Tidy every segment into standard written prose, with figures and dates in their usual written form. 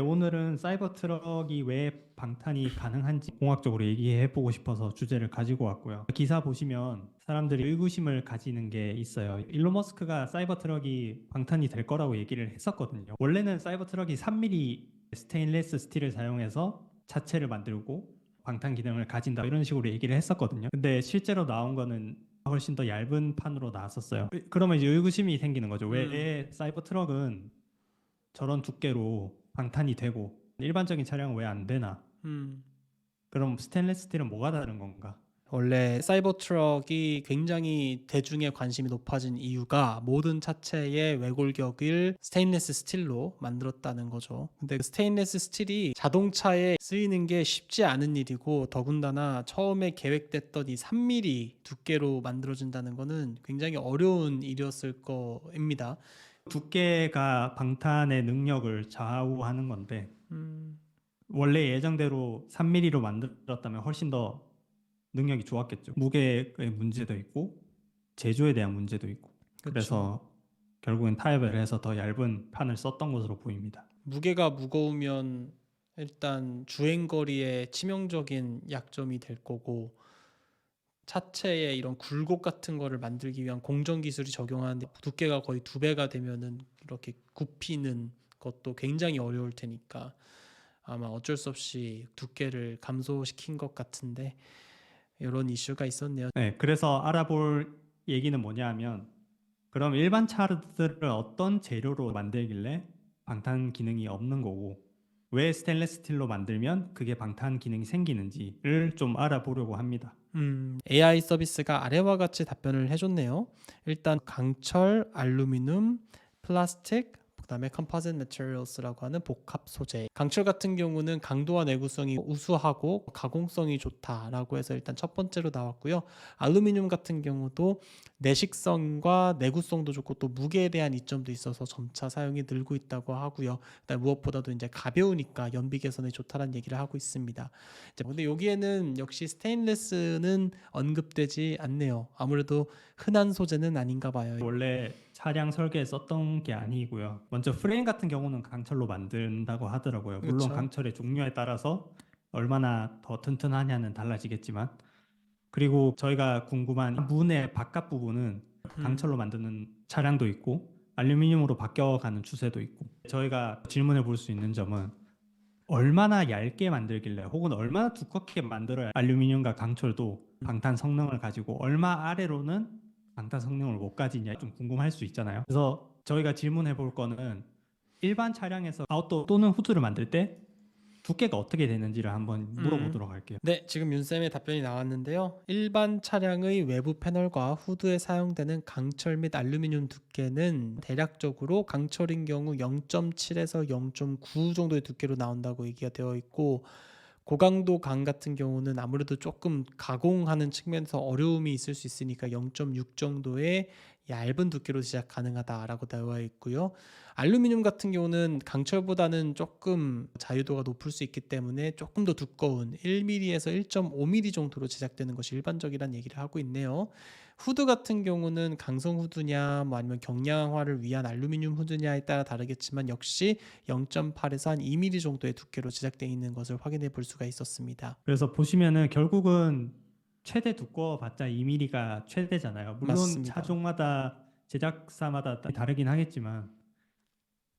오늘은 사이버 트럭이 왜 방탄이 가능한지 공학적으로 얘기해 보고 싶어서 주제를 가지고 왔고요. 기사 보시면 사람들이 의구심을 가지는 게 있어요. 일론 머스크가 사이버 트럭이 방탄이 될 거라고 얘기를 했었거든요. 원래는 사이버 트럭이 3mm 스테인리스 스틸을 사용해서 차체를 만들고 방탄 기능을 가진다 이런 식으로 얘기를 했었거든요. 근데 실제로 나온 거는 훨씬 더 얇은 판으로 나왔었어요. 그러면 이제 의구심이 생기는 거죠. 왜 사이버 트럭은 저런 두께로 방탄이 되고 일반적인 차량은 왜 안 되나? 음, 그럼 스테인리스 스틸은 뭐가 다른 건가? 원래 사이버 트럭이 굉장히 대중의 관심이 높아진 이유가 모든 차체의 외골격을 스테인리스 스틸로 만들었다는 거죠. 근데 그 스테인리스 스틸이 자동차에 쓰이는 게 쉽지 않은 일이고 더군다나 처음에 계획됐던 이 3mm 두께로 만들어진다는 거는 굉장히 어려운 일이었을 거입니다. 두께가 방탄의 능력을 좌우하는 건데 음, 원래 예정대로 3mm로 만들었다면 훨씬 더 능력이 좋았겠죠. 무게의 문제도 있고 제조에 대한 문제도 있고 그렇죠. 그래서 결국엔 타협을 해서 더 얇은 판을 썼던 것으로 보입니다. 무게가 무거우면 일단 주행거리에 치명적인 약점이 될 거고 차체에 이런 굴곡 같은 거를 만들기 위한 공정 기술이 적용하는데 두께가 거의 2배가 되면은 이렇게 굽히는 것도 굉장히 어려울 테니까 아마 어쩔 수 없이 두께를 감소시킨 것 같은데 이런 이슈가 있었네요. 네, 그래서 알아볼 얘기는 뭐냐 하면 그럼 일반 차들을 어떤 재료로 만들길래 방탄 기능이 없는 거고 왜 스테인리스 스틸로 만들면 그게 방탄 기능이 생기는지를 좀 알아보려고 합니다. AI 서비스가 아래와 같이 답변을 해줬네요. 일단 강철, 알루미늄, 플라스틱, 그다음에 컴포짓 매테리얼스라고 하는 복합 소재. 강철 같은 경우는 강도와 내구성이 우수하고 가공성이 좋다라고 해서 일단 첫 번째로 나왔고요. 알루미늄 같은 경우도 내식성과 내구성도 좋고 또 무게에 대한 이점도 있어서 점차 사용이 늘고 있다고 하고요. 그다음 무엇보다도 이제 가벼우니까 연비 개선에 좋다라는 얘기를 하고 있습니다. 근데 여기에는 역시 스테인리스는 언급되지 않네요. 아무래도 흔한 소재는 아닌가 봐요. 원래 차량 설계에 썼던 게 아니고요. 먼저 프레임 같은 경우는 강철로 만든다고 하더라고요. 물론 그렇죠. 강철의 종류에 따라서 얼마나 더 튼튼하냐는 달라지겠지만 그리고 저희가 궁금한 문의 바깥 부분은 강철로 만드는 차량도 있고 알루미늄으로 바뀌어가는 추세도 있고 저희가 질문해 볼 수 있는 점은 얼마나 얇게 만들길래 혹은 얼마나 두껍게 만들어야 알루미늄과 강철도 방탄 성능을 가지고 얼마 아래로는 방탄 성능을 못 가지냐 좀 궁금할 수 있잖아요. 그래서 저희가 질문해 볼 거는 일반 차량에서 아웃도어 또는 후드를 만들 때 두께가 어떻게 되는지를 한번 물어보도록 할게요. 네, 지금 윤쌤의 답변이 나왔는데요. 일반 차량의 외부 패널과 후드에 사용되는 강철 및 알루미늄 두께는 대략적으로 강철인 경우 0.7에서 0.9 정도의 두께로 나온다고 얘기가 되어 있고 고강도 강 같은 경우는 아무래도 조금 가공하는 측면에서 어려움이 있을 수 있으니까 0.6 정도의 얇은 두께로 제작 가능하다라고 되어 있고요. 알루미늄 같은 경우는 강철보다는 조금 자유도가 높을 수 있기 때문에 조금 더 두꺼운 1mm에서 1.5mm 정도로 제작되는 것이 일반적이라는 얘기를 하고 있네요. 후드 같은 경우는 강성 후드냐 뭐 아니면 경량화를 위한 알루미늄 후드냐에 따라 다르겠지만 역시 0.8에서 한 2mm 정도의 두께로 제작되어 있는 것을 확인해 볼 수가 있었습니다. 그래서 보시면은 결국은 최대 두꺼워봤자 2mm가 최대잖아요. 물론 맞습니다. 차종마다 제작사마다 다르긴 하겠지만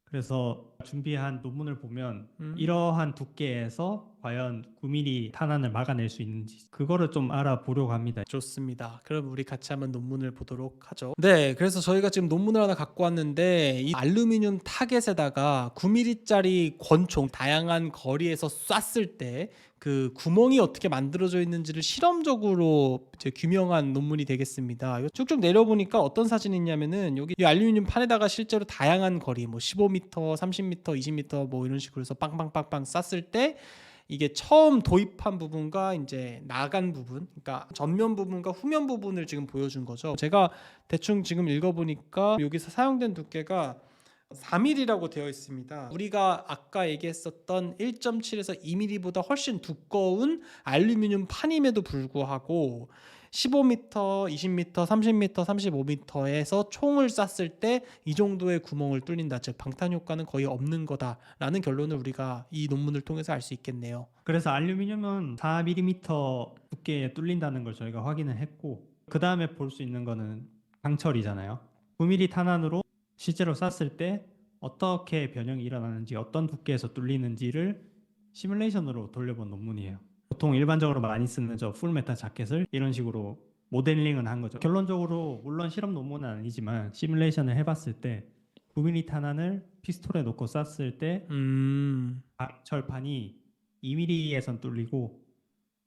그래서 준비한 논문을 보면 이러한 두께에서 과연 9mm 탄환을 막아낼 수 있는지 그거를 좀 알아보려고 합니다. 좋습니다. 그럼 우리 같이 한번 논문을 보도록 하죠. 네, 그래서 저희가 지금 논문을 하나 갖고 왔는데 이 알루미늄 타겟에다가 9mm짜리 권총 다양한 거리에서 쐈을 때 그 구멍이 어떻게 만들어져 있는지를 실험적으로 이제 규명한 논문이 되겠습니다. 이거 쭉쭉 내려보니까 어떤 사진이 있냐면은 여기 이 알루미늄 판에다가 실제로 다양한 거리 뭐 15m, 30m, 20m 뭐 이런 식으로 해서 빵빵빵빵 쐈을 때 이게 처음 도입한 부분과 이제 나간 부분, 그러니까 전면 부분과 후면 부분을 지금 보여준 거죠. 제가 대충 지금 읽어보니까 여기서 사용된 두께가 4mm라고 되어 있습니다. 우리가 아까 얘기했었던 1.7에서 2mm보다 훨씬 두꺼운 알루미늄 판임에도 불구하고 15m, 20m, 30m, 35m에서 총을 쐈을 때 이 정도의 구멍을 뚫린다. 즉 방탄 효과는 거의 없는 거다라는 결론을 우리가 이 논문을 통해서 알 수 있겠네요. 그래서 알루미늄은 4mm 두께에 뚫린다는 걸 저희가 확인을 했고, 그 다음에 볼 수 있는 거는 강철이잖아요. 9mm 탄환으로 실제로 쐈을 때 어떻게 변형이 일어나는지, 어떤 두께에서 뚫리는지를 시뮬레이션으로 돌려본 논문이에요. 보통 일반적으로 많이 쓰는 저 풀메탈 자켓을 이런 식으로 모델링은 한 거죠. 결론적으로 물론 실험 논문은 아니지만 시뮬레이션을 해봤을 때 9mm 탄환을 피스톨에 놓고 쐈을 때 철판이 2mm에선 뚫리고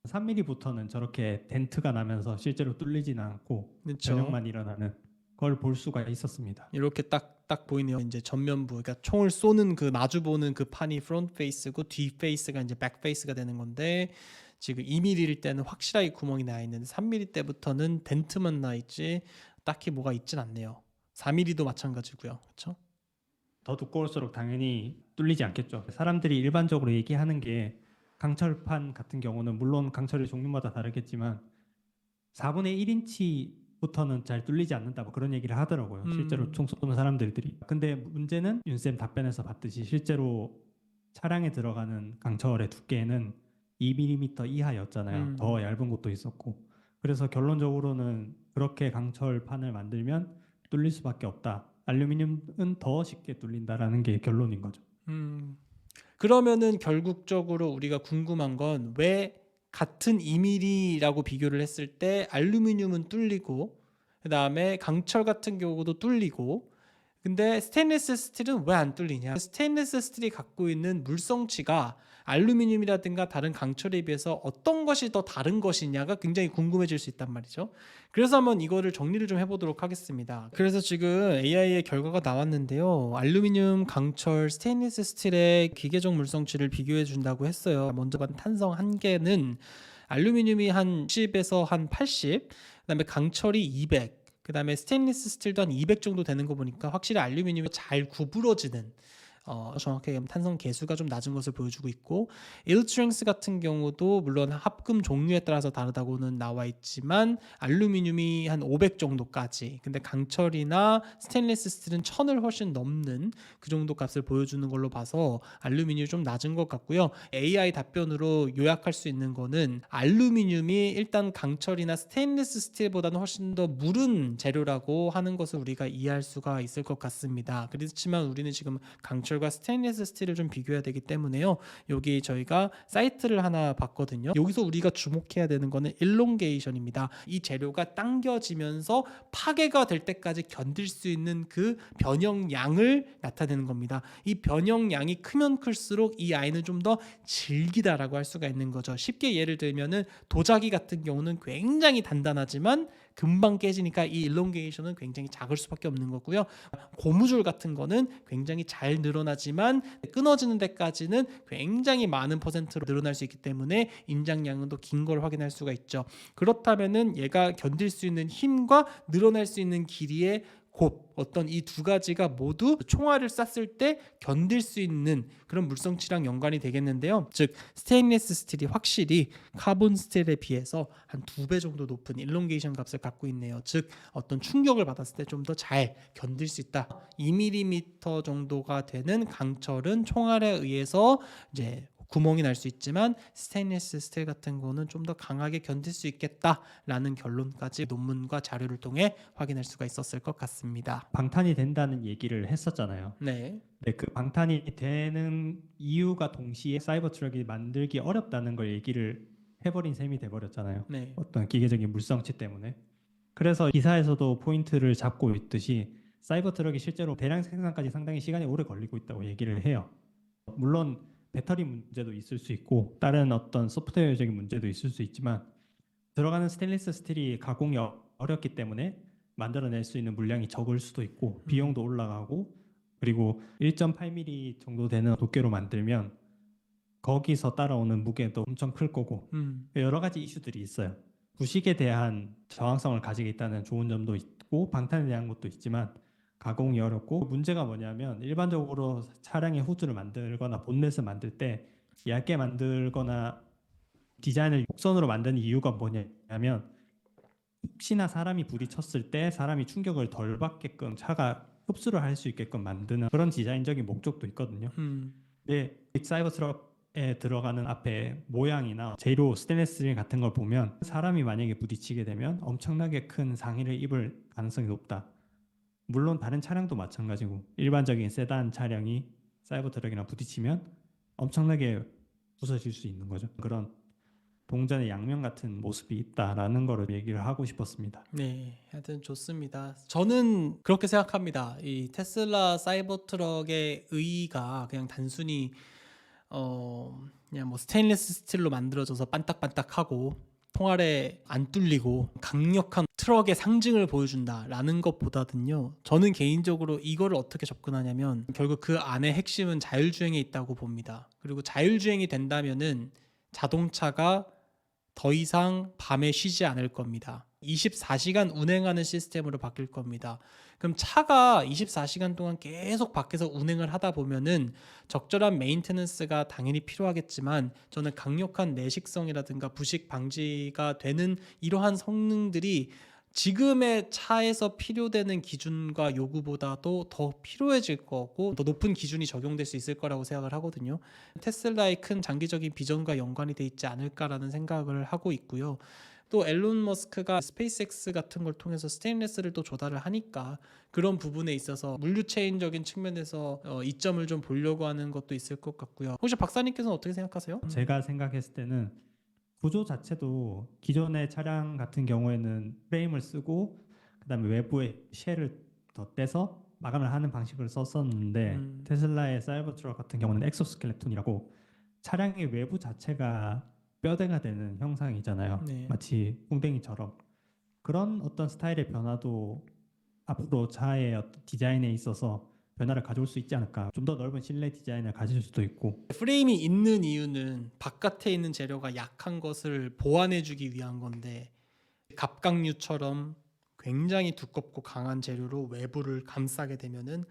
3mm부터는 저렇게 덴트가 나면서 실제로 뚫리지는 않고 그렇죠. 변형만 일어나는 걸 볼 수가 있었습니다. 이렇게 딱 보이네요. 이제 전면부, 그러니까 총을 쏘는 그 마주 보는 그 판이 프론트 페이스고 뒤 페이스가 이제 백 페이스가 되는 건데 지금 2mm일 때는 확실하게 구멍이 나 있는데 3mm 때부터는 덴트만 나 있지 딱히 뭐가 있진 않네요. 4mm도 마찬가지고요. 그렇죠? 더 두꺼울수록 당연히 뚫리지 않겠죠. 사람들이 일반적으로 얘기하는 게 강철판 같은 경우는 물론 강철의 종류마다 다르겠지만 4분의 1인치부터는 잘 뚫리지 않는다 뭐 그런 얘기를 하더라고요. 실제로 총 쏘는 사람들이. 근데 문제는 윤쌤 답변에서 봤듯이 실제로 차량에 들어가는 강철의 두께는 2mm 이하였잖아요. 더 얇은 곳도 있었고. 그래서 결론적으로는 그렇게 강철판을 만들면 뚫릴 수밖에 없다. 알루미늄은 더 쉽게 뚫린다라는 게 결론인 거죠. 그러면은 결국적으로 우리가 궁금한 건 왜 같은 2mm라고 비교를 했을 때 알루미늄은 뚫리고 그다음에 강철 같은 경우도 뚫리고 근데 스테인리스 스틸은 왜 안 뚫리냐? 스테인리스 스틸이 갖고 있는 물성치가 알루미늄이라든가 다른 강철에 비해서 어떤 것이 더 다른 것이냐가 굉장히 궁금해질 수 있단 말이죠. 그래서 한번 이거를 정리를 좀 해보도록 하겠습니다. 그래서 지금 AI의 결과가 나왔는데요. 알루미늄, 강철, 스테인리스 스틸의 기계적 물성치를 비교해 준다고 했어요. 먼저 본 탄성 한계는 알루미늄이 한 10에서 한 80, 그다음에 강철이 200, 그다음에 스테인리스 스틸도 한 200 정도 되는 거 보니까 확실히 알루미늄이 잘 구부러지는 정확하게 탄성 계수가 좀 낮은 것을 보여주고 있고 일스트렝스 같은 경우도 물론 합금 종류에 따라서 다르다고는 나와 있지만 알루미늄이 한 500 정도까지 근데 강철이나 스테인리스 스틸은 1000을 훨씬 넘는 그 정도 값을 보여주는 걸로 봐서 알루미늄이 좀 낮은 것 같고요. AI 답변으로 요약할 수 있는 거는 알루미늄이 일단 강철이나 스테인리스 스틸보다는 훨씬 더 무른 재료라고 하는 것을 우리가 이해할 수가 있을 것 같습니다. 그렇지만 우리는 지금 강철과 스테인리스 스틸을 좀 비교해야 되기 때문에요. 여기 저희가 사이트를 하나 봤거든요. 여기서 우리가 주목해야 되는 거는 일롱게이션입니다. 이 재료가 당겨지면서 파괴가 될 때까지 견딜 수 있는 그 변형량을 나타내는 겁니다. 이 변형량이 크면 클수록 이 아이는 좀 더 질기다라고 할 수가 있는 거죠. 쉽게 예를 들면은 도자기 같은 경우는 굉장히 단단하지만 금방 깨지니까 이 일롱게이션은 굉장히 작을 수밖에 없는 거고요. 고무줄 같은 거는 굉장히 잘 늘어나지만 끊어지는 데까지는 굉장히 많은 퍼센트로 늘어날 수 있기 때문에 인장량은 더 긴 걸 확인할 수가 있죠. 그렇다면은 얘가 견딜 수 있는 힘과 늘어날 수 있는 길이의 곱 어떤 이 두 가지가 모두 총알을 쐈을 때 견딜 수 있는 그런 물성치랑 연관이 되겠는데요. 즉 스테인리스 스틸이 확실히 카본 스틸에 비해서 한 2배 정도 높은 일롱게이션 값을 갖고 있네요. 즉 어떤 충격을 받았을 때 좀 더 잘 견딜 수 있다. 2mm 정도가 되는 강철은 총알에 의해서 이제 구멍이 날 수 있지만 스테인리스 스틸 같은 거는 좀 더 강하게 견딜 수 있겠다라는 결론까지 논문과 자료를 통해 확인할 수가 있었을 것 같습니다. 방탄이 된다는 얘기를 했었잖아요. 네. 네, 그 방탄이 되는 이유가 동시에 사이버 트럭이 만들기 어렵다는 걸 얘기를 해버린 셈이 돼버렸잖아요. 네. 어떤 기계적인 물성치 때문에. 그래서 기사에서도 포인트를 잡고 있듯이 사이버 트럭이 실제로 대량 생산까지 상당히 시간이 오래 걸리고 있다고 얘기를 해요. 물론 배터리 문제도 있을 수 있고 다른 어떤 소프트웨어적인 문제도 있을 수 있지만 들어가는 스테인리스 스틸이 가공이 어렵기 때문에 만들어낼 수 있는 물량이 적을 수도 있고 비용도 올라가고 그리고 1.8mm 정도 되는 두께로 만들면 거기서 따라오는 무게도 엄청 클 거고 여러 가지 이슈들이 있어요. 부식에 대한 저항성을 가지고 있다는 좋은 점도 있고 방탄에 대한 것도 있지만 가공이 어렵고 문제가 뭐냐면 일반적으로 차량의 후드를 만들거나 본넷을 만들 때 얇게 만들거나 디자인을 곡선으로 만드는 이유가 뭐냐면 혹시나 사람이 부딪혔을 때 사람이 충격을 덜 받게끔 차가 흡수를 할 수 있게끔 만드는 그런 디자인적인 목적도 있거든요. 근데 사이버 트럭에 들어가는 앞에 모양이나 재료 스테인리스 스틸 같은 걸 보면 사람이 만약에 부딪히게 되면 엄청나게 큰 상해를 입을 가능성이 높다. 물론 다른 차량도 마찬가지고 일반적인 세단 차량이 사이버 트럭이랑 부딪히면 엄청나게 부서질 수 있는 거죠. 그런 동전의 양면 같은 모습이 있다라는 거를 얘기를 하고 싶었습니다. 네, 하여튼 좋습니다. 저는 그렇게 생각합니다. 이 테슬라 사이버 트럭의 의의가 그냥 단순히 그냥 뭐 스테인리스 스틸로 만들어져서 반딱반딱하고 통아래 안 뚫리고 강력한 트럭의 상징을 보여준다라는 것보다는요, 저는 개인적으로 이거를 어떻게 접근하냐면 결국 그 안에 핵심은 자율주행에 있다고 봅니다. 그리고 자율주행이 된다면은 자동차가 더 이상 밤에 쉬지 않을 겁니다. 24시간 운행하는 시스템으로 바뀔 겁니다. 그럼 차가 24시간 동안 계속 밖에서 운행을 하다 보면은 적절한 메인테넌스가 당연히 필요하겠지만, 저는 강력한 내식성이라든가 부식 방지가 되는 이러한 성능들이 지금의 차에서 필요되는 기준과 요구보다도 더 필요해질 거고 더 높은 기준이 적용될 수 있을 거라고 생각을 하거든요. 테슬라의 큰 장기적인 비전과 연관이 돼 있지 않을까라는 생각을 하고 있고요. 또 앨런 머스크가 스페이스X 같은 걸 통해서 스테인리스를 또 조달을 하니까 그런 부분에 있어서 물류체인적인 측면에서 이점을 좀 보려고 하는 것도 있을 것 같고요. 혹시 박사님께서는 어떻게 생각하세요? 제가 생각했을 때는 구조 자체도 기존의 차량 같은 경우에는 프레임을 쓰고 그다음에 외부에 쉘을 더 떼서 마감을 하는 방식을 썼었는데 테슬라의 사이버 트럭 같은 경우는 엑소스켈레톤이라고 차량의 외부 자체가 뼈대가 되는 형상이잖아요. 네. 마치 풍뎅이처럼. 그런 어떤 스타일의 변화도 앞으로 차의 어떤 디자인에 있어서 변화를 가져올 수 있지 않을까. 좀 더 넓은 실내 디자인을 가질 수도 있고. 프레임이 있는 이유는 바깥에 있는 재료가 약한 것을 보완해주기 위한 건데, 갑각류처럼 굉장히 두껍고 강한 재료로 외부를 감싸게 되면은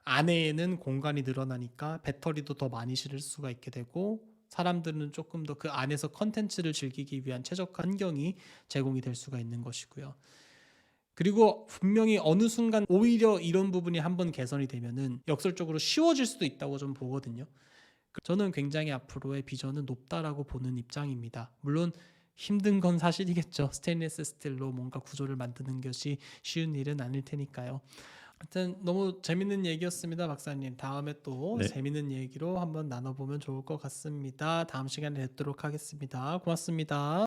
안에는 공간이 늘어나니까 배터리도 더 많이 실을 수가 있게 되고, 사람들은 조금 더 그 안에서 컨텐츠를 즐기기 위한 최적화 환경이 제공이 될 수가 있는 것이고요. 그리고 분명히 어느 순간 오히려 이런 부분이 한번 개선이 되면은 역설적으로 쉬워질 수도 있다고 좀 보거든요. 저는 굉장히 앞으로의 비전은 높다라고 보는 입장입니다. 물론 힘든 건 사실이겠죠. 스테인리스 스틸로 뭔가 구조를 만드는 것이 쉬운 일은 아닐 테니까요. 하여튼 너무 재밌는 얘기였습니다, 박사님. 다음에 또 네. 재밌는 얘기로 한번 나눠보면 좋을 것 같습니다. 다음 시간에 뵙도록 하겠습니다. 고맙습니다.